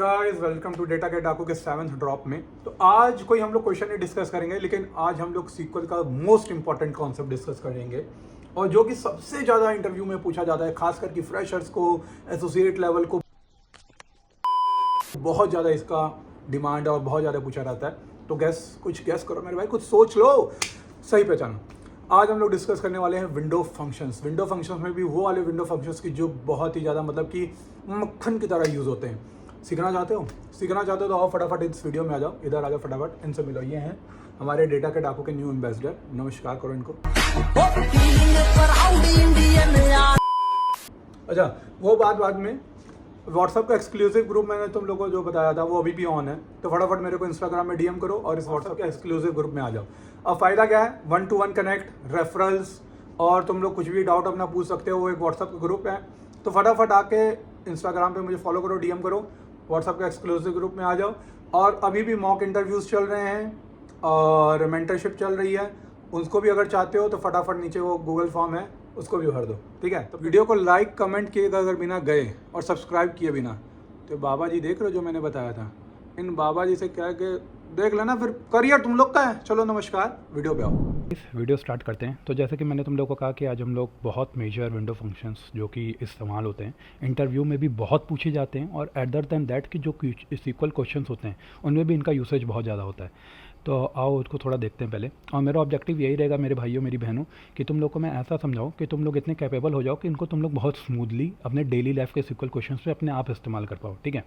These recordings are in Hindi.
गाइस, वेलकम टू डेटा के डाकू के 7th ड्रॉप में। तो आज कोई हम लोग क्वेश्चन नहीं डिस्कस करेंगे, लेकिन आज हम लोग सीक्वल का मोस्ट इंपॉर्टेंट कॉन्सेप्ट डिस्कस करेंगे और जो कि सबसे ज़्यादा इंटरव्यू में पूछा जाता है, खास करके फ्रेशर्स को, एसोसिएट लेवल को बहुत ज़्यादा इसका डिमांड है और बहुत ज़्यादा पूछा जाता है। तो कुछ गैस करो मेरे भाई, कुछ सोच लो, सही पहचानो। आज हम लोग डिस्कस करने वाले हैं विंडो फंक्शंस। विंडो फंक्शंस में भी वो वाले विंडो फंक्शंस की जो बहुत ही ज़्यादा मतलब कि मक्खन की तरह यूज़ होते हैं। सीखना चाहते हो तो आओ फटाफट इस वीडियो में आ जाओ, इधर आ जाओ फटाफट, इनसे मिलो। ये हैं हमारे डेटा के डाकू के न्यू एम्बेसडर। नमस्कार करो इनको। अच्छा, वो बाद में व्हाट्सअप का एक्सक्लूसिव ग्रुप मैंने तुम लोगों को जो बताया था वो अभी भी ऑन है, तो फटाफट मेरे को इंस्टाग्राम में डीएम करो और इस व्हाट्सअप के एक्सक्लूसिव ग्रुप में आ जाओ। अब फ़ायदा क्या है? 1-to-1 कनेक्ट, रेफरल्स, और तुम लोग कुछ भी डाउट अपना पूछ सकते हो। वो एक व्हाट्सअप का ग्रुप है, तो फटाफट आके इंस्टाग्राम पे मुझे फॉलो करो, डीएम करो, व्हाट्सअप के एक्सक्लूसिव ग्रुप में आ जाओ। और अभी भी मॉक इंटरव्यूज़ चल रहे हैं और मेंटरशिप चल रही है, उसको भी अगर चाहते हो तो फटाफट नीचे वो गूगल फॉर्म है, उसको भी भर दो, ठीक है। तो वीडियो को लाइक कमेंट किएगा अगर बिना गए, और सब्सक्राइब किए बिना। तो बाबा जी देख रहे हो जो मैंने बताया था, इन बाबा जी से कह के देख लेना, फिर करियर तुम लोग का है। चलो नमस्कार, वीडियो पे आओ। इस वीडियो स्टार्ट करते हैं। तो जैसे कि मैंने तुम लोगों को कहा कि आज हम लोग बहुत मेजर विंडो फंक्शंस जो कि इस्तेमाल होते हैं, इंटरव्यू में भी बहुत पूछे जाते हैं, और अदर दैन दैट कि जो सीक्वल क्वेश्चंस होते हैं उनमें भी इनका यूसेज बहुत ज़्यादा होता है। तो आओ उसको थोड़ा देखते हैं पहले। और मेरा ऑब्जेक्टिव यही रहेगा मेरे भाइयों मेरी बहनों, कि तुम लोग को मैं ऐसा समझाऊँ कि तुम लोग इतने कैपेबल हो जाओ कि इनको तुम लोग बहुत स्मूथली अपने डेली लाइफ के सीक्वल क्वेश्चंस पे अपने आप इस्तेमाल कर पाओ, ठीक है।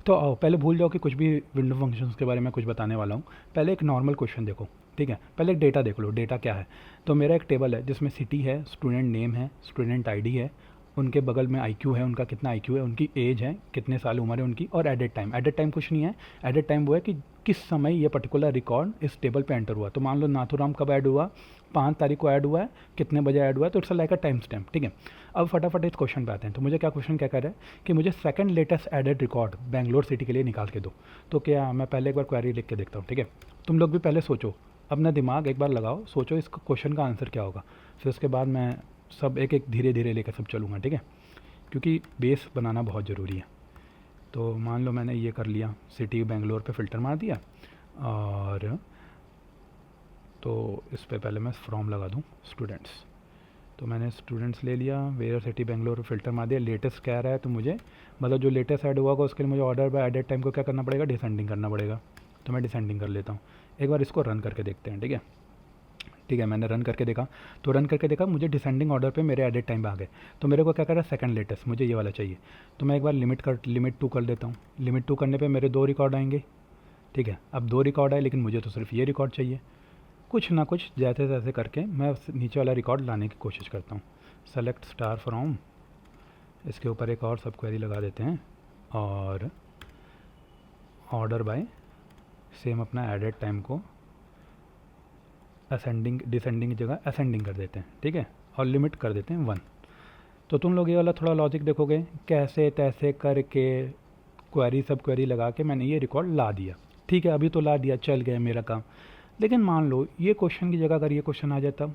तो आओ पहले भूल जाओ कि कुछ भी विंडो फंक्शंस के बारे में कुछ बताने वाला हूँ। पहले एक नॉर्मल क्वेश्चन देखो, ठीक है। पहले एक डेटा देख लो, डेटा क्या है। तो मेरा एक टेबल है जिसमें सिटी है, स्टूडेंट नेम है, स्टूडेंट आईडी है, उनके बगल में आईक्यू है, उनका कितना आईक्यू है, उनकी एज है, कितने साल उम्र है उनकी, और एडेड टाइम। एडेड टाइम कुछ नहीं है, एडेड टाइम वो है कि किस समय ये पर्टिकुलर रिकॉर्ड इस टेबल पे एंटर हुआ। तो मान लो नाथुराम कब ऐड हुआ, 5 तारीख को ऐड हुआ है, कितने बजे ऐड हुआ है, तो it's like a time stamp, ठीक है। अब फटाफट इस क्वेश्चन पे आते हैं। तो मुझे क्या क्वेश्चन क्या कर रहा है कि मुझे second latest added record Bangalore city के लिए निकाल के दो। तो क्या मैं पहले एक बार क्वेरी लिख के देखता हूँ, ठीक है। तुम लोग भी पहले सोचो, अपना दिमाग एक बार लगाओ, सोचो इस क्वेश्चन का आंसर क्या होगा। फिर उसके बाद मैं सब एक एक धीरे धीरे लेकर सब चलूँगा, ठीक है, क्योंकि बेस बनाना बहुत ज़रूरी है। तो मान लो मैंने ये कर लिया, सिटी बेंगलोर पे फ़िल्टर मार दिया, और तो इस पे पहले मैं फ्रॉम लगा दूँ स्टूडेंट्स। तो मैंने स्टूडेंट्स ले लिया, वेयर सिटी बेंगलोर फ़िल्टर मार दिया। लेटेस्ट क्या रहा है, तो मुझे मतलब जो लेटेस्ट ऐड हुआ उसके लिए मुझे ऑर्डर बाय एडेड टाइम को क्या करना पड़ेगा, डिसेंडिंग करना पड़ेगा। तो मैं डिसेंडिंग कर लेता हूँ। एक बार इसको रन करके देखते हैं, ठीक है। ठीक है, मैंने रन करके देखा, तो रन करके देखा मुझे डिसेंडिंग ऑर्डर पे मेरे एडिट टाइम पे आ गए। तो मेरे को क्या कर रहा है, सेकंड लेटेस्ट, मुझे ये वाला चाहिए। तो मैं एक बार लिमिट 2 कर देता हूँ। लिमिट 2 करने पे मेरे 2 रिकॉर्ड आएंगे, ठीक है। अब 2 रिकॉर्ड आए, लेकिन मुझे तो सिर्फ ये रिकॉर्ड चाहिए। कुछ ना कुछ जैसे तैसे करके मैं नीचे वाला रिकॉर्ड लाने की कोशिश करता हूँ। सेलेक्ट स्टार फ्रॉम, इसके ऊपर एक और सब क्वेरी लगा देते हैं, और ऑर्डर बाय सेम अपना एडेड टाइम को असेंडिंग डिसेंडिंग की जगह असेंडिंग कर देते हैं, ठीक है, और लिमिट कर देते हैं 1। तो तुम लोग ये वाला थोड़ा लॉजिक देखोगे, कैसे तैसे करके क्वेरी सब क्वेरी लगा के मैंने ये रिकॉर्ड ला दिया, ठीक है। अभी तो ला दिया, चल गया मेरा काम। लेकिन मान लो ये क्वेश्चन की जगह अगर ये क्वेश्चन आ जाता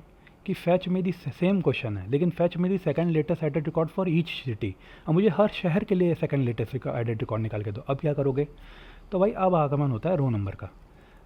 कि फैच मेरी सेम क्वेश्चन है, लेकिन फैच मेरी second latest added record for each city. अब मुझे हर शहर के लिए सेकंड लेटेस्ट एडेड रिकॉर्ड निकाल के दो। अब क्या करोगे, तो भाई अब आगमन होता है रो नंबर का।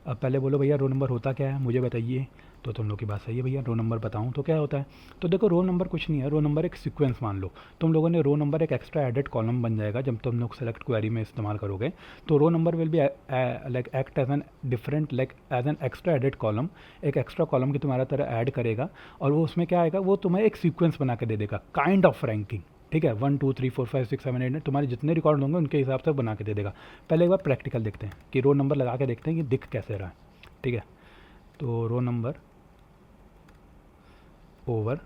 अब पहले बोलो भैया रो नंबर होता क्या है, मुझे बताइए। तो तुम लोग की बात सही है भैया, रो नंबर बताऊं तो क्या होता है। तो देखो, रो नंबर कुछ नहीं है, रो नंबर एक सीक्वेंस मान लो। तुम लोगों ने रो नंबर एक एक्स्ट्रा एडेड कॉलम बन जाएगा जब तुम लोग सेलेक्ट क्वेरी में इस्तेमाल करोगे। तो row number will be like act as an different like as an extra added column, एक एक्स्ट्रा कॉलम की तुम्हारा तरह ऐड करेगा, और वो उसमें क्या आएगा, वो तुम्हें एक सीक्वेंस बना के दे देगा, काइंड ऑफ रैंकिंग, ठीक है। 1 2 3 4 5 6 7 8 तुम्हारे जितने रिकॉर्ड होंगे उनके हिसाब से बना के दे देगा। पहले एक बार प्रैक्टिकल देखते हैं कि रो नंबर लगा के देखते हैं कि दिख कैसे रहा है, ठीक है। तो row number over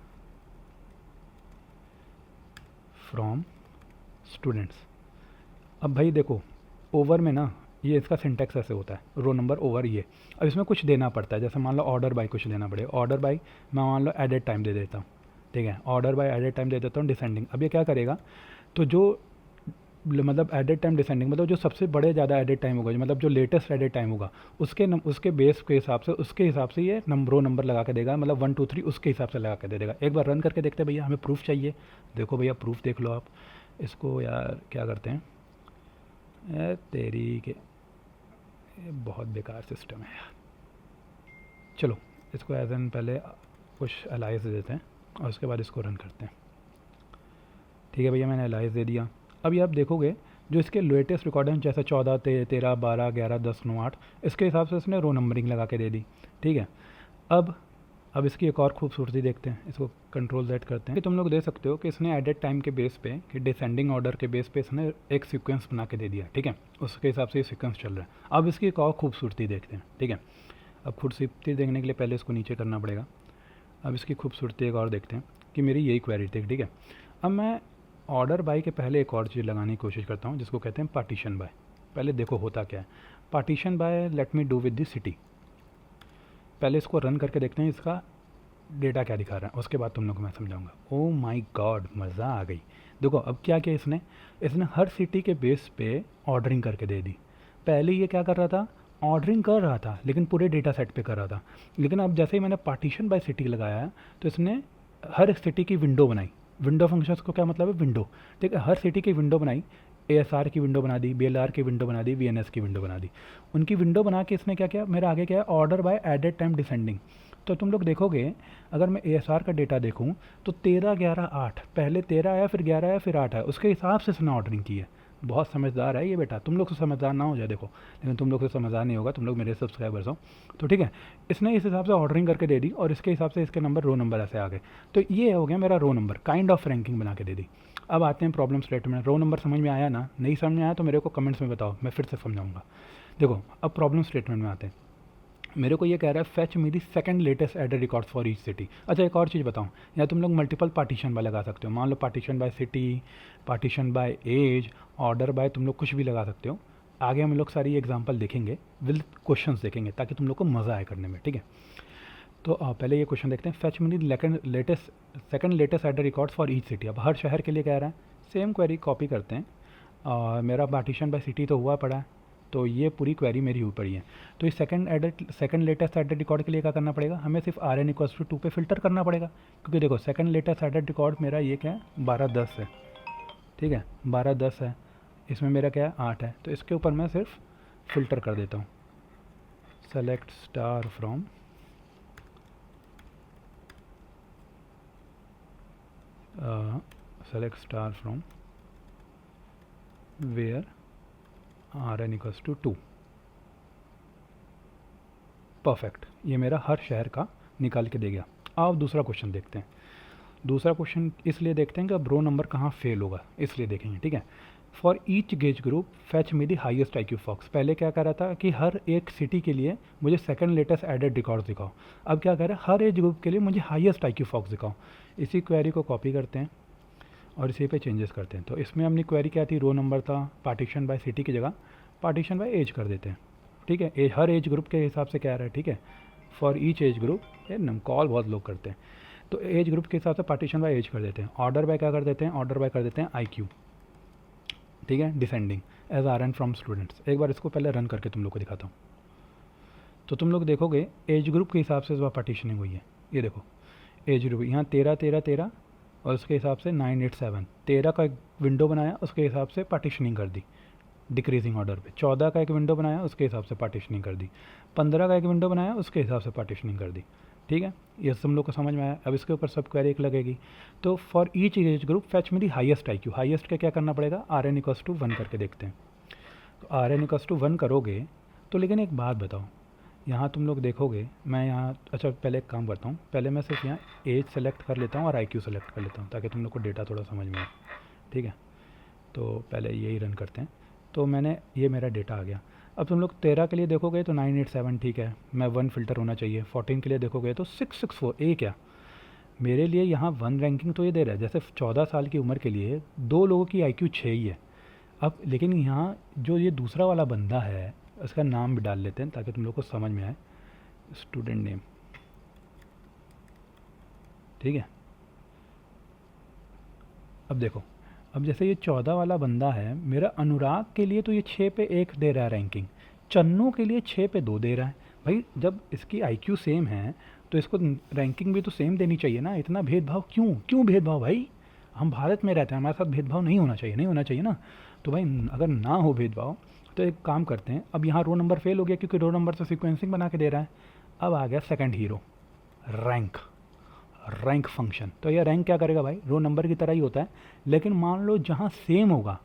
from students. अब भाई देखो, ओवर में ना ये इसका सिंटेक्स ऐसे होता है, रो नंबर ओवर ये। अब इसमें कुछ देना पड़ता है, जैसे मान लो ऑर्डर बाय कुछ देना पड़ेगा। ऑर्डर बाय मैं मान लो एडेड टाइम दे देता हूँ, ठीक है। ऑर्डर बाय एडेड टाइम दे देता हूँ डिसेंडिंग। अब ये क्या करेगा, तो जो मतलब एडेड टाइम डिसेंडिंग मतलब जो सबसे बड़े ज़्यादा एडेड टाइम होगा, मतलब जो लेटेस्ट एडेड टाइम होगा उसके बेस के हिसाब से ये रो नंबर लगा के देगा, मतलब 1 2 3 उसके हिसाब से लगा के दे देगा। एक बार रन करके देखते हैं भैया, हमें प्रूफ चाहिए। देखो भैया प्रूफ देख लो आप इसको। यार क्या करते हैं, तेरी के ये बहुत बेकार सिस्टम है यार। चलो इसको एज एन पहले कुछ एलाइज दे देते हैं और उसके बाद इसको रन करते हैं। ठीक है भैया, मैंने एलाइज दे दिया। अब ये आप देखोगे जो इसके लेटेस्ट रिकॉर्ड हैं, जैसे 14, 13, 12, 11, 10, 9, 8, इसके हिसाब से इसने रो नंबरिंग लगा के दे दी। ठीक है, अब इसकी एक और खूबसूरती देखते हैं। इसको कंट्रोल Z करते हैं कि तुम लोग दे सकते हो कि इसने एडेड टाइम के बेस पे, कि डिसेंडिंग ऑर्डर के बेस पे इसने एक सीक्वेंस बना के दे दिया। ठीक है, उसके हिसाब से ये सीक्वेंस चल रहा है। अब इसकी एक और खूबसूरती देखते हैं। ठीक है, अब खूबसूरती देखने के लिए पहले इसको नीचे करना पड़ेगा। अब इसकी खूबसूरती एक और देखते हैं कि मेरी यही क्वेरी थी। ठीक है, अब मैं ऑर्डर बाय के पहले एक और चीज़ लगाने की कोशिश करता हूँ जिसको कहते हैं पार्टीशन बाय। पहले देखो होता क्या है। Partition by let me do with the city. पहले इसको रन करके देखते हैं इसका डेटा क्या दिखा रहा है, उसके बाद तुम लोग को मैं समझाऊंगा। ओ माय गॉड, मज़ा आ गई। देखो अब क्या किया इसने हर सिटी के बेस पे ऑर्डरिंग करके दे दी। पहले ये क्या कर रहा था, ऑर्डरिंग कर रहा था लेकिन पूरे डेटा सेट पे कर रहा था। लेकिन अब जैसे ही मैंने पार्टीशन बाय सिटी लगाया है तो इसने हर सिटी की विंडो बनाई। विंडो फंक्शंस को क्या मतलब है, विंडो। ठीक है, हर सिटी की विंडो बनाई। ASR की विंडो बना दी, BLR की विंडो बना दी, VNS की विंडो बना दी। उनकी विंडो बना के इसने क्या किया, मेरा आगे क्या है, order by added time descending. तो तुम लोग देखोगे अगर मैं ASR का डेटा देखूं तो 13, 11, 8, पहले 13 आया, फिर 11 आया, फिर 8 आया, उसके हिसाब से इसने ऑर्डरिंग की है। बहुत समझदार है ये बेटा। तुम लोग से समझदार ना हो जाए देखो, लेकिन तुम लोग से समझदार नहीं होगा, तुम लोग मेरे सब्सक्राइबर्स हो। तो ठीक है, इसने इस हिसाब से ऑर्डरिंग करके दे दी और इसके हिसाब से इसके नंबर, रो नंबर ऐसे आ गए। तो ये हो गया मेरा row number, kind of ranking बना के दे दी। अब आते हैं प्रॉब्लम स्टेटमेंट। रो नंबर समझ में आया ना? नहीं समझ में आया तो मेरे को कमेंट्स में बताओ, मैं फिर से समझाऊंगा। देखो अब प्रॉब्लम स्टेटमेंट में आते हैं। मेरे को ये कह रहा है fetch me the second latest added records for each city. अच्छा एक और चीज़ बताऊँ, या तुम लोग मल्टीपल पार्टीशन बाय लगा सकते हो। मान लो partition by city, partition by age, order by, तुम लोग कुछ भी लगा सकते हो। आगे हम लोग सारी एग्जांपल देखेंगे, विद क्वेश्चंस देखेंगे ताकि तुम लोग को मज़ा आए करने में। ठीक है, तो पहले ये क्वेश्चन देखते हैं। Fetch me the second latest added records for each city. अब हर शहर के लिए कह रहा है, सेम क्वेरी कॉपी करते हैं। मेरा पार्टीशन बाय सिटी तो हुआ पड़ा है, तो ये पूरी क्वेरी मेरी हुई पड़ी है। तो इस सेकंड लेटेस्ट एडेड रिकॉर्ड के लिए क्या करना पड़ेगा, हमें सिर्फ RN=2 पे फिल्टर करना पड़ेगा। क्योंकि देखो सेकंड लेटेस्ट एडेड रिकॉर्ड मेरा ये क्या है, 12-10 है। ठीक है, 12-10 है, इसमें मेरा क्या है, 8 है। तो इसके ऊपर मैं सिर्फ फिल्टर कर देता हूँ, select star from where RN=2। Perfect, ये मेरा हर शहर का निकाल के दे गया। अब दूसरा क्वेश्चन देखते हैं। दूसरा क्वेश्चन इसलिए देखते हैं कि अब रो नंबर कहाँ फेल होगा, इसलिए देखेंगे। ठीक है, for each age group fetch me the highest IQ folks. पहले क्या कर रहा था कि हर एक सिटी के लिए मुझे सेकंड लेटेस्ट एडेड रिकॉर्ड्स दिखाओ। अब क्या कर रहा है, हर एज ग्रुप के लिए मुझे हाईएस्ट IQ फॉक्स दिखाओ। इसी क्वेरी को कॉपी करते हैं और इसी पे चेंजेस करते हैं। तो इसमें अपनी क्वेरी क्या थी, रो नंबर था, पार्टीशन बाय सिटी की जगह पार्टीशन बाय एज कर देते हैं। ठीक है, हर एज ग्रुप के हिसाब से क्या रहा है। ठीक है, फॉर ईच एज ग्रुप, ये कॉल बहुत लोग करते हैं, तो एज ग्रुप के हिसाब से पार्टीशन बाय एज कर देते हैं। ऑर्डर बाय क्या कर देते हैं, ऑर्डर बाय कर देते हैं IQ। ठीक है, descending as RN from students. एक बार इसको पहले रन करके तुम लोग को दिखाता हूँ। तो तुम लोग देखोगे एज ग्रुप के हिसाब से इस बार पार्टीशनिंग हुई है। ये देखो एज ग्रुप यहाँ 13, 13, 13 और उसके हिसाब से 9, 8, 7, 13 का एक विंडो बनाया, उसके हिसाब से पार्टीशनिंग कर दी डिक्रीजिंग ऑर्डर पे। 14 का एक विंडो बनाया, उसके हिसाब से पार्टीशनिंग कर दी। 15 का एक विंडो बनाया, उसके हिसाब से पार्टीशनिंग कर दी। ठीक है, ये सब लोग को समझ में आया। अब इसके ऊपर सब क्वेरी एक लगेगी। तो for each age group fetch me the highest IQ। Highest का क्या करना पड़ेगा, RN=1 करके देखते हैं। तो RN=1 करोगे तो, लेकिन एक बात बताओ, यहाँ तुम लोग देखोगे मैं यहाँ, अच्छा पहले एक काम करता हूँ, पहले मैं सिर्फ यहाँ एज सेलेक्ट कर लेता हूँ और IQ सेलेक्ट कर लेता हूँ ताकि तुम लोग को डेटा थोड़ा समझ में आए। ठीक है, तो पहले यही रन करते हैं। तो मैंने, ये मेरा डेटा आ गया। अब तुम लोग 13 के लिए देखोगे तो 9, 8, 7 ठीक है, मैं 1 फिल्टर होना चाहिए। 14 के लिए देखोगे तो 6, 6, 4, ए क्या मेरे लिए यहाँ 1 रैंकिंग तो ये दे रहा है। जैसे 14 साल की उम्र के लिए 2 लोगों की IQ 6 ही है। अब लेकिन यहाँ जो ये दूसरा वाला बंदा है, उसका नाम भी डाल लेते हैं ताकि तुम लोग को समझ में आए, स्टूडेंट नेम। ठीक है, अब देखो, अब जैसे ये 14 वाला बंदा है, मेरा अनुराग के लिए तो ये 6 पे 1 दे रहा है रैंकिंग, चन्नू के लिए 6 पे 2 दे रहा है। भाई जब इसकी IQ सेम है तो इसको रैंकिंग भी तो सेम देनी चाहिए ना। इतना भेदभाव क्यों भेदभाव भाई? हम भारत में रहते हैं, हमारे साथ भेदभाव नहीं होना चाहिए, नहीं होना चाहिए ना। तो भाई अगर ना हो भेदभाव तो एक काम करते हैं, अब यहाँ रो नंबर फेल हो गया क्योंकि रो नंबर से सीक्वेंसिंग बना के दे रहा है। अब आ गया second hero, rank. Rank function, तो ये रैंक क्या करेगा भाई, रो नंबर की तरह ही होता है, लेकिन मान लो जहाँ सेम होगा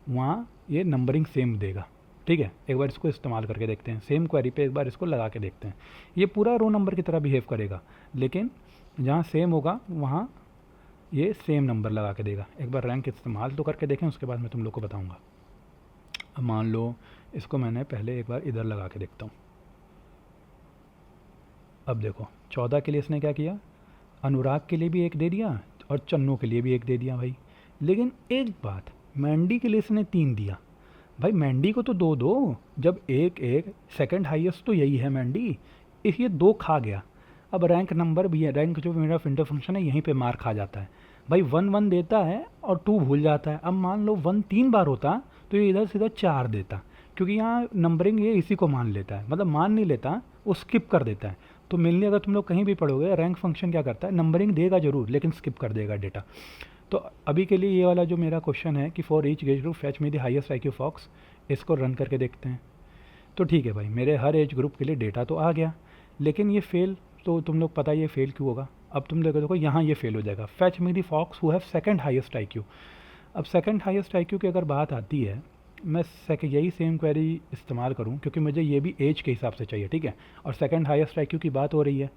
वहाँ ये नंबरिंग सेम देगा। ठीक है, एक बार इसको इस्तेमाल करके देखते हैं, सेम क्वेरी पे एक बार इसको लगा के देखते हैं। ये पूरा रो नंबर की तरह बिहेव करेगा, लेकिन जहाँ सेम होगा वहाँ ये सेम नंबर लगा के देगा। एक बार रैंक इस्तेमाल तो करके देखें, उसके बाद मैं तुम लोग को बताऊँगा। अब मान लो इसको मैंने पहले एक बार इधर लगा के देखता हूँ। अब देखो 14 के लिए इसने क्या किया, अनुराग के लिए भी एक दे दिया और चन्नू के लिए भी एक दे दिया भाई। लेकिन एक बात, मैंडी के लिए इसने 3 दिया। भाई मैंडी को तो 2 दो, जब एक एक सेकंड हाईएस्ट तो यही है मैंडी, इसलिए 2 खा गया। अब रैंक नंबर भी है, रैंक जो मेरा विंडो फंक्शन है यहीं पे मार खा जाता है भाई। 1 1 देता है और 2 भूल जाता है। अब मान लो 1 3 बार होता तो ये इधर सीधा 4 देता, क्योंकि यहाँ नंबरिंग ये इसी को मान लेता है, मतलब मान नहीं लेता, वो स्किप कर देता है। तो मेनली अगर तुम लोग कहीं भी पढ़ोगे, रैंक फंक्शन क्या करता है, नंबरिंग देगा जरूर लेकिन स्किप कर देगा डेटा। तो अभी के लिए ये वाला जो मेरा क्वेश्चन है कि for each age group fetch me the highest IQ folks, इसको रन करके देखते हैं। तो ठीक है भाई, मेरे हर एज ग्रुप के लिए डेटा तो आ गया, लेकिन ये फेल, तो तुम लोग पता ये फेल क्यों होगा। अब तुम देखो यहाँ ये फेल हो जाएगा, fetch me the folks who have second highest IQ। अब सेकंड हाईएस्ट IQ की अगर बात आती है, मैं यही सेम क्वेरी इस्तेमाल करूं क्योंकि मुझे ये भी एज के हिसाब से चाहिए, ठीक है, और सेकंड हाईएस्ट IQ की बात हो रही है।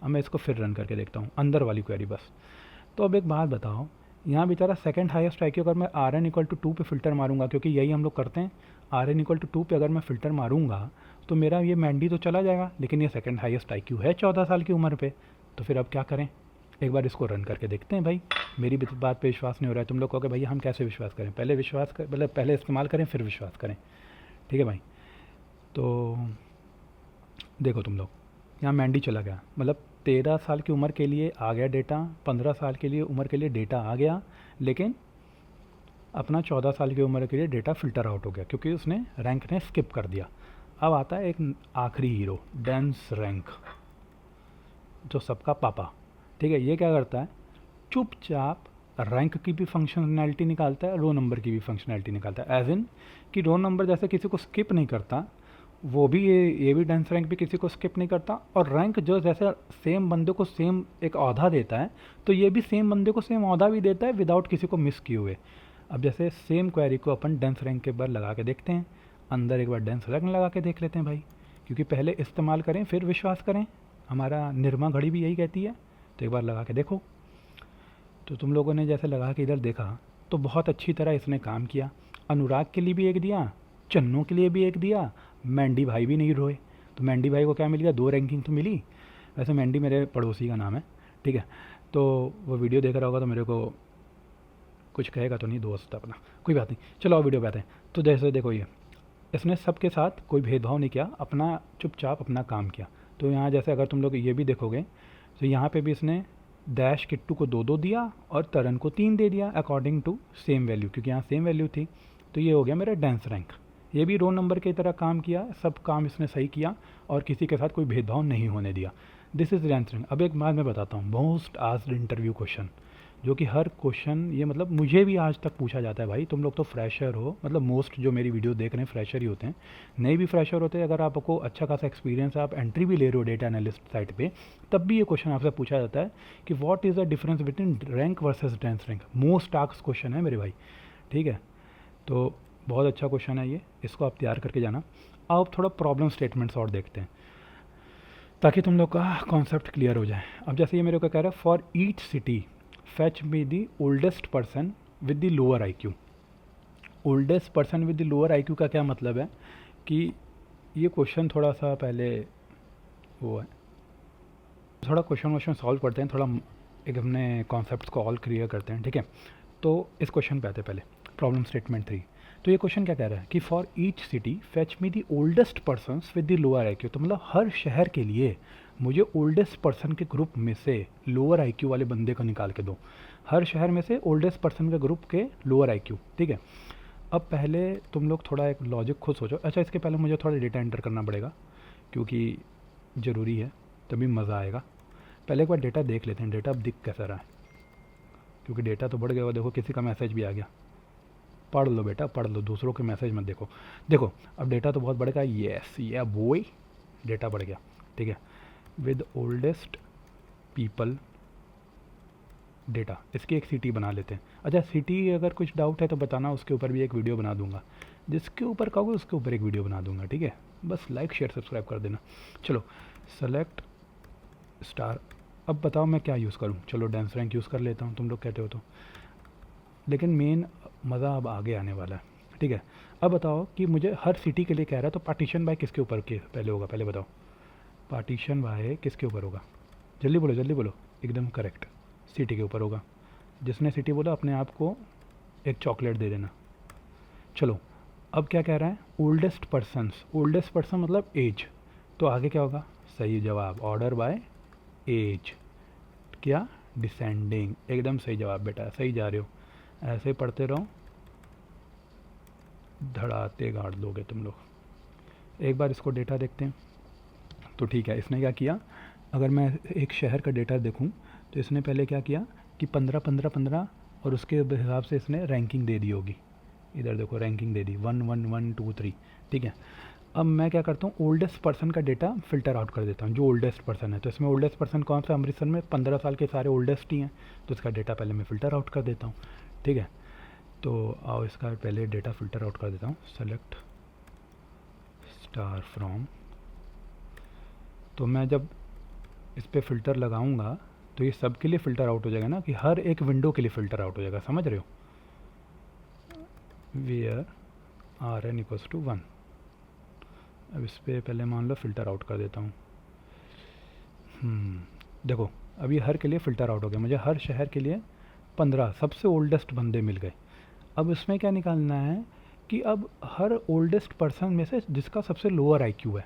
अब मैं इसको फिर रन करके देखता हूँ, अंदर वाली क्वेरी बस। तो अब एक बात बताओ, यहाँ बेचारा सेकंड हाईएस्ट IQ अगर मैं RN=2 पे फ़िल्टर मारूंगा, क्योंकि यही हम लोग करते हैं, RN=2 पे अगर मैं फ़िल्टर मारूंगा तो मेरा ये मैंडी तो चला जाएगा, लेकिन ये सेकंड हाईएस्ट IQ है 14 साल की उम्र पे। तो फिर अब क्या करें, एक बार इसको रन करके देखते हैं भाई। मेरी बात पे विश्वास नहीं हो रहा है, तुम लोग कहोगे भैया हम कैसे विश्वास करें, पहले विश्वास कर, मतलब पहले इस्तेमाल करें फिर विश्वास करें। ठीक है भाई, तो देखो तुम लोग, यहाँ मैंडी चला गया, मतलब 13 साल की उम्र के लिए आ गया डेटा, 15 साल के लिए उम्र के लिए डेटा आ गया, लेकिन अपना 14 साल की उम्र के लिए डेटा फ़िल्टर आउट हो गया क्योंकि उसने रैंक ने स्किप कर दिया। अब आता है एक आखिरी हीरो, डेंस रैंक, जो सबका पापा। ठीक है, ये क्या करता है, चुपचाप रैंक की भी फंक्शनैलिटी निकालता है, रो नंबर की भी फंक्शनैलिटी निकालता है। एज इन कि रो नंबर जैसे किसी को स्किप नहीं करता, वो भी ये भी डेंस रैंक भी किसी को स्किप नहीं करता। और रैंक जो जैसे सेम बंदे को सेम एक ओहदा देता है, तो ये भी सेम बंदे को सेम ओहदा भी देता है विदाउट किसी को मिस किए हुए। अब जैसे सेम क्वेरी को अपन डेंस रैंक के बार लगा के देखते हैं, अंदर एक बार डेंस रैंक लगा के देख लेते हैं भाई, क्योंकि पहले इस्तेमाल करें फिर विश्वास करें, हमारा निर्मा घड़ी भी यही कहती है। तो एक बार लगा के देखो। तो तुम लोगों ने जैसे लगा के इधर देखा तो बहुत अच्छी तरह इसने काम किया। अनुराग के लिए भी एक दिया, चन्नू के लिए भी एक दिया, मैंडी भाई भी नहीं रोए। तो मैंडी भाई को क्या मिल गया, 2 रैंकिंग तो मिली। वैसे मैंडी मेरे पड़ोसी का नाम है, ठीक है, तो वो वीडियो देख रहा होगा तो मेरे को कुछ कहेगा तो नहीं, दोस्त अपना, कोई बात नहीं। चलो वीडियो पे आते हैं। तो जैसे देखो, ये इसने सबके साथ कोई भेदभाव नहीं किया, अपना चुपचाप अपना काम किया। तो यहाँ जैसे अगर तुम लोग ये भी देखोगे तो यहाँ पे भी इसने डैश किट्टू को 2 दिया और तरन को 3 दे दिया अकॉर्डिंग टू सेम वैल्यू, क्योंकि यहाँ सेम वैल्यू थी। तो ये हो गया मेरा डेंस रैंक। ये भी रो नंबर की तरह काम किया, सब काम इसने सही किया और किसी के साथ कोई भेदभाव नहीं होने दिया। This is dense rank. अब एक बात मैं बताता हूँ, मोस्ट आस्क्ड इंटरव्यू क्वेश्चन, जो कि हर क्वेश्चन ये मतलब मुझे भी आज तक पूछा जाता है भाई। तुम लोग तो फ्रेशर हो, मतलब मोस्ट जो मेरी वीडियो देख रहे हैं फ्रेशर ही होते हैं, नए भी फ्रेशर होते हैं। अगर आपको अच्छा खासा एक्सपीरियंस है, आप एंट्री भी ले रहे हो डेटा एनालिस्ट साइट पे, तब भी ये क्वेश्चन आपसे पूछा जाता है कि what is the difference between rank versus dense rank. Most asked question है मेरे भाई, ठीक है। तो बहुत अच्छा क्वेश्चन है ये, इसको आप तैयार करके जाना। अब थोड़ा प्रॉब्लम स्टेटमेंट्स और देखते हैं ताकि तुम लोग का कॉन्सेप्ट क्लियर हो जाए। अब जैसे ये मेरे को कह रहा है, for each city fetch me the oldest person with the lower IQ। Oldest person with the lower IQ का क्या मतलब है कि ये क्वेश्चन थोड़ा सा पहले वो है, थोड़ा क्वेश्चन सॉल्व करते हैं, थोड़ा एक अपने कॉन्सेप्ट्स को ऑल क्लियर करते हैं, ठीक है। तो इस क्वेश्चन पे आते हैं पहले, प्रॉब्लम स्टेटमेंट 3। तो ये क्वेश्चन क्या कह रहा है कि for each city fetch me the oldest persons with the lower IQ। तो मतलब हर शहर के लिए मुझे ओल्डेस्ट पर्सन के ग्रुप में से लोअर IQ वाले बंदे को निकाल के दो। हर शहर में से ओल्डेस्ट पर्सन के ग्रुप के लोअर IQ, ठीक है। अब पहले तुम लोग थोड़ा एक लॉजिक खुद सोचो। अच्छा, इसके पहले मुझे थोड़ा डेटा एंटर करना पड़ेगा क्योंकि ज़रूरी है, तभी मज़ा आएगा। पहले एक बार डेटा देख लेते हैं, डेटा अब दिख कैसा रहा है, क्योंकि डेटा तो बढ़ गया। देखो किसी का मैसेज भी आ गया, पढ़ लो बेटा, पढ़ लो, दूसरों के मैसेज मत देखो। देखो अब डेटा तो बहुत बढ़ेगा, येस या बॉय, डेटा बढ़ गया, ठीक है। विद ओल्डेस्ट पीपल डेटा, इसकी एक सिटी बना लेते हैं। अच्छा सिटी अगर कुछ डाउट है तो बताना, उसके ऊपर भी एक वीडियो बना दूंगा, जिसके ऊपर कहोगे उसके ऊपर एक वीडियो बना दूंगा, ठीक है। बस लाइक शेयर सब्सक्राइब कर देना। चलो सेलेक्ट स्टार, अब बताओ मैं क्या यूज़ करूँ। चलो डांस रैंक यूज़ कर लेता हूँ, तुम लोग कहते हो तो, लेकिन मेन मज़ा अब आगे आने वाला है, ठीक है। अब बताओ कि मुझे हर सिटी के लिए कह रहा है, तो पार्टीशन बाय किसके ऊपर के पहले होगा, पहले बताओ। पार्टीशन बाय किसके ऊपर होगा, जल्दी बोलो जल्दी बोलो। एकदम करेक्ट, सिटी के ऊपर होगा। जिसने सिटी बोला अपने आप को एक चॉकलेट दे देना। चलो अब क्या कह रहा है, ओल्डेस्ट पर्सनस, ओल्डेस्ट पर्सन मतलब एज, तो आगे क्या होगा, सही जवाब, ऑर्डर बाय एज, क्या डिसेंडिंग, एकदम सही जवाब बेटा, सही जा रहे हो, ऐसे पढ़ते रहो, धड़ाते गाड़ दोगे तुम लोग। एक बार इसको डेटा देखते हैं, तो ठीक है। इसने क्या किया, अगर मैं एक शहर का डेटा देखूं तो इसने पहले क्या किया कि 15 15 15 और उसके हिसाब से इसने रैंकिंग दे दी होगी। इधर देखो रैंकिंग दे दी 1 1 1 2 3, ठीक है। अब मैं क्या करता हूँ, ओल्डेस्ट पर्सन का डेटा फिल्टर आउट कर देता हूँ, जो ओल्डेस्ट पर्सन है। तो इसमें ओल्डेस्ट पर्सन कौन सा, अमृतसर में 15 साल के सारे ओल्डेस्ट ही हैं, तो इसका डेटा पहले मैं फ़िल्टर आउट कर देता हूँ, ठीक है। तो आओ इसका पहले डेटा फ़िल्टर आउट कर देता हूँ, सेलेक्ट स्टार फ्रॉम। तो मैं जब इस पर फ़िल्टर लगाऊंगा तो ये सब के लिए फ़िल्टर आउट हो जाएगा ना, कि हर एक विंडो के लिए फ़िल्टर आउट हो जाएगा, समझ रहे हो। Where R N equals to 1। अब इस पर पहले मान लो फ़िल्टर आउट कर देता हूँ। देखो अब ये हर के लिए फ़िल्टर आउट हो गया, मुझे हर शहर के लिए 15 सबसे ओल्डेस्ट बंदे मिल गए। अब इसमें क्या निकालना है कि अब हर ओल्डेस्ट पर्सन में से जिसका सबसे लोअर आईक्यू है,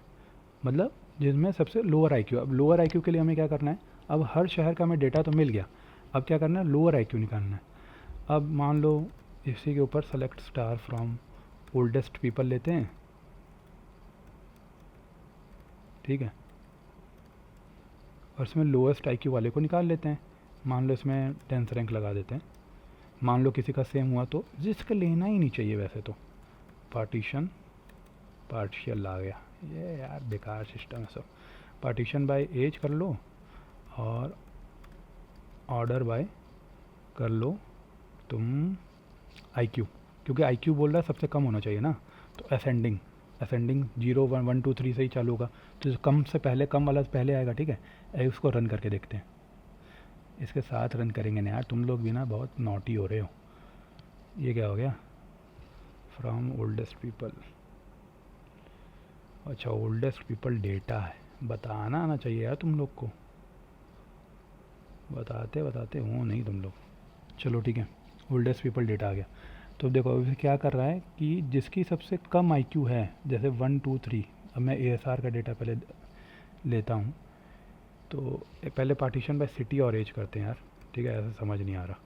मतलब जिसमें सबसे लोअर आईक्यू। अब लोअर आईक्यू के लिए हमें क्या करना है, अब हर शहर का हमें डेटा तो मिल गया, अब क्या करना है, लोअर आईक्यू निकालना है। अब मान लो इसी के ऊपर select star from oldest people लेते हैं, ठीक है, और इसमें लोएस्ट आईक्यू वाले को निकाल लेते हैं। मान लो इसमें 10th रैंक लगा देते हैं। मान लो किसी का सेम हुआ तो जिसका लेना ही नहीं चाहिए वैसे तो, पार्टीशन पार्शियल आ गया, ये यार बेकार सिस्टम है सब। पार्टीशन बाय एज कर लो और ऑर्डर बाय कर लो तुम आईक्यू, क्योंकि आईक्यू बोल रहा है सबसे कम होना चाहिए ना, तो असेंडिंग 0 1 1 2 3 से ही चालू होगा, तो कम से पहले कम वाला पहले आएगा, ठीक है। उसको रन करके देखते हैं, इसके साथ रन करेंगे ना यार, तुम लोग भी ना बहुत नॉटी हो रहे हो। ये क्या हो गया, फ्रॉम ओल्डेस्ट पीपल, अच्छा ओल्डेस्ट पीपल डेटा है, बताना आना चाहिए यार तुम लोग को, बताते बताते हो नहीं तुम लोग। चलो ठीक है, ओल्डेस्ट पीपल डेटा आ गया। तो देखो अभी क्या कर रहा है कि जिसकी सबसे कम आईक्यू है, जैसे 1 2 3, अब मैं एएसआर का डेटा पहले लेता हूँ, तो पहले पार्टीशन बाय सिटी और एज करते हैं यार, ठीक है, ऐसा समझ नहीं आ रहा,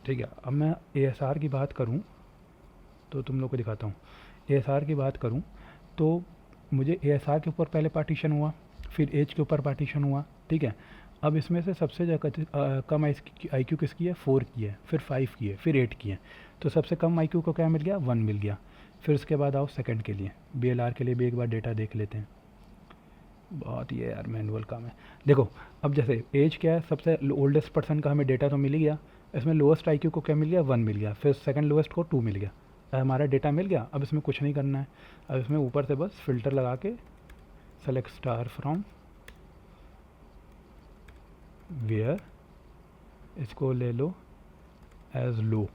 ठीक है। अब मैं एएसआर की बात करूँ तो तुम लोग को दिखाता हूँ। एएसआर की बात करूँ तो मुझे एएसआर के ऊपर पहले पार्टीशन हुआ, फिर एज के ऊपर पार्टीशन हुआ, ठीक है। अब इसमें से सबसे ज़्यादा कम आईक्यू किसकी है, 4 की है, फिर 5 की है, फिर 8 की है। तो सबसे कम आईक्यू को क्या मिल गया, 1 मिल गया। फिर उसके बाद आओ सेकंड के लिए, बीएलआर के लिए भी एक बार डेटा देख लेते हैं, बहुत ही है यार मैनुअल काम है। देखो अब जैसे एज क्या है, सबसे ओल्डेस्ट पर्सन का हमें डेटा तो मिल ही गया, इसमें लोएस्ट आईक्यू को क्या मिल गया, 1 मिल गया, फिर सेकंड लोएस्ट को 2 मिल गया, हमारा डेटा मिल गया। अब इसमें कुछ नहीं करना है, अब इसमें ऊपर से बस फिल्टर लगा के सेलेक्ट स्टार फ्रॉम वेयर, इसको ले लो एज लो,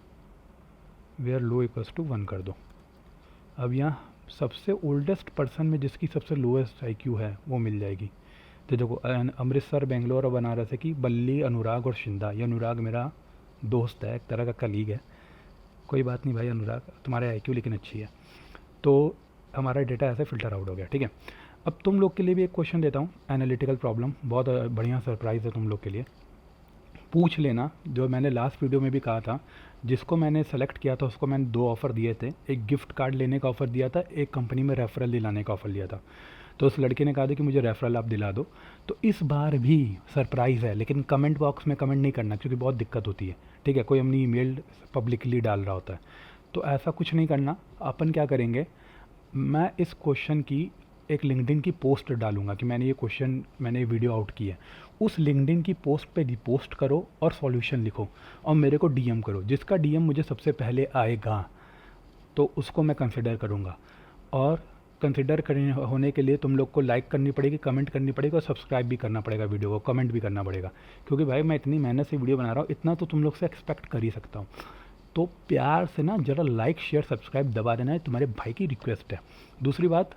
वेयर लो इक्वल्स टू 1 कर दो। अब यहाँ सबसे ओल्डेस्ट पर्सन में जिसकी सबसे लोएस्ट आईक्यू है वो मिल जाएगी। तो देखो अमृतसर, बेंगलोर और बनारस है कि बल्ली, अनुराग और शिंदा। ये अनुराग मेरा दोस्त है, एक तरह का कलीग है, कोई बात नहीं भाई अनुराग, तुम्हारे आईक्यू लेकिन अच्छी है। तो हमारा डेटा ऐसे फ़िल्टर आउट हो गया, ठीक है। अब तुम लोग के लिए भी एक क्वेश्चन देता हूँ, एनालिटिकल प्रॉब्लम, बहुत बढ़िया सरप्राइज़ है तुम लोग के लिए, पूछ लेना। जो मैंने लास्ट वीडियो में भी कहा था, जिसको मैंने सेलेक्ट किया था उसको मैंने 2 ऑफ़र दिए थे, एक गिफ्ट कार्ड लेने का ऑफ़र दिया था, एक कंपनी में रेफरल दिलाने का ऑफ़र दिया था। तो उस लड़के ने कहा था कि मुझे रेफरल आप दिला दो। तो इस बार भी सरप्राइज़ है, लेकिन कमेंट बॉक्स में कमेंट नहीं करना क्योंकि बहुत दिक्कत होती है, ठीक है। कोई अपनी ईमेल पब्लिकली डाल रहा होता है, तो ऐसा कुछ नहीं करना। अपन क्या करेंगे, मैं इस क्वेश्चन की एक लिंक्डइन की पोस्ट डालूंगा कि मैंने ये वीडियो आउट की है। उस लिंक्डइन की पोस्ट पे रिपोस्ट करो और सॉल्यूशन लिखो और मेरे को डीएम करो। जिसका डीएम मुझे सबसे पहले आएगा तो उसको मैं कंसिडर करूँगा। और कंसिडर करने होने के लिए तुम लोग को लाइक करनी पड़ेगी, कमेंट करनी पड़ेगी और सब्सक्राइब भी करना पड़ेगा वीडियो को, कमेंट भी करना पड़ेगा। क्योंकि भाई मैं इतनी मेहनत से वीडियो बना रहा हूँ, इतना तो तुम लोग से एक्सपेक्ट कर ही सकता हूँ। तो प्यार से ना ज़रा लाइक शेयर सब्सक्राइब दबा देना है, तुम्हारे भाई की रिक्वेस्ट है। दूसरी बात,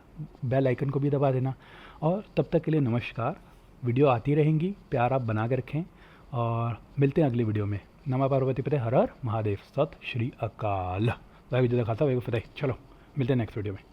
बेल आइकन को भी दबा देना। और तब तक के लिए नमस्कार। वीडियो आती रहेंगी, प्यार आप बना के रखें और मिलते हैं अगली वीडियो में। नमः पार्वती पते, हर हर महादेव, सत श्री अकाल। भाई वीडियो दिखाता हूँ, फतेह। चलो मिलते हैं नेक्स्ट वीडियो में।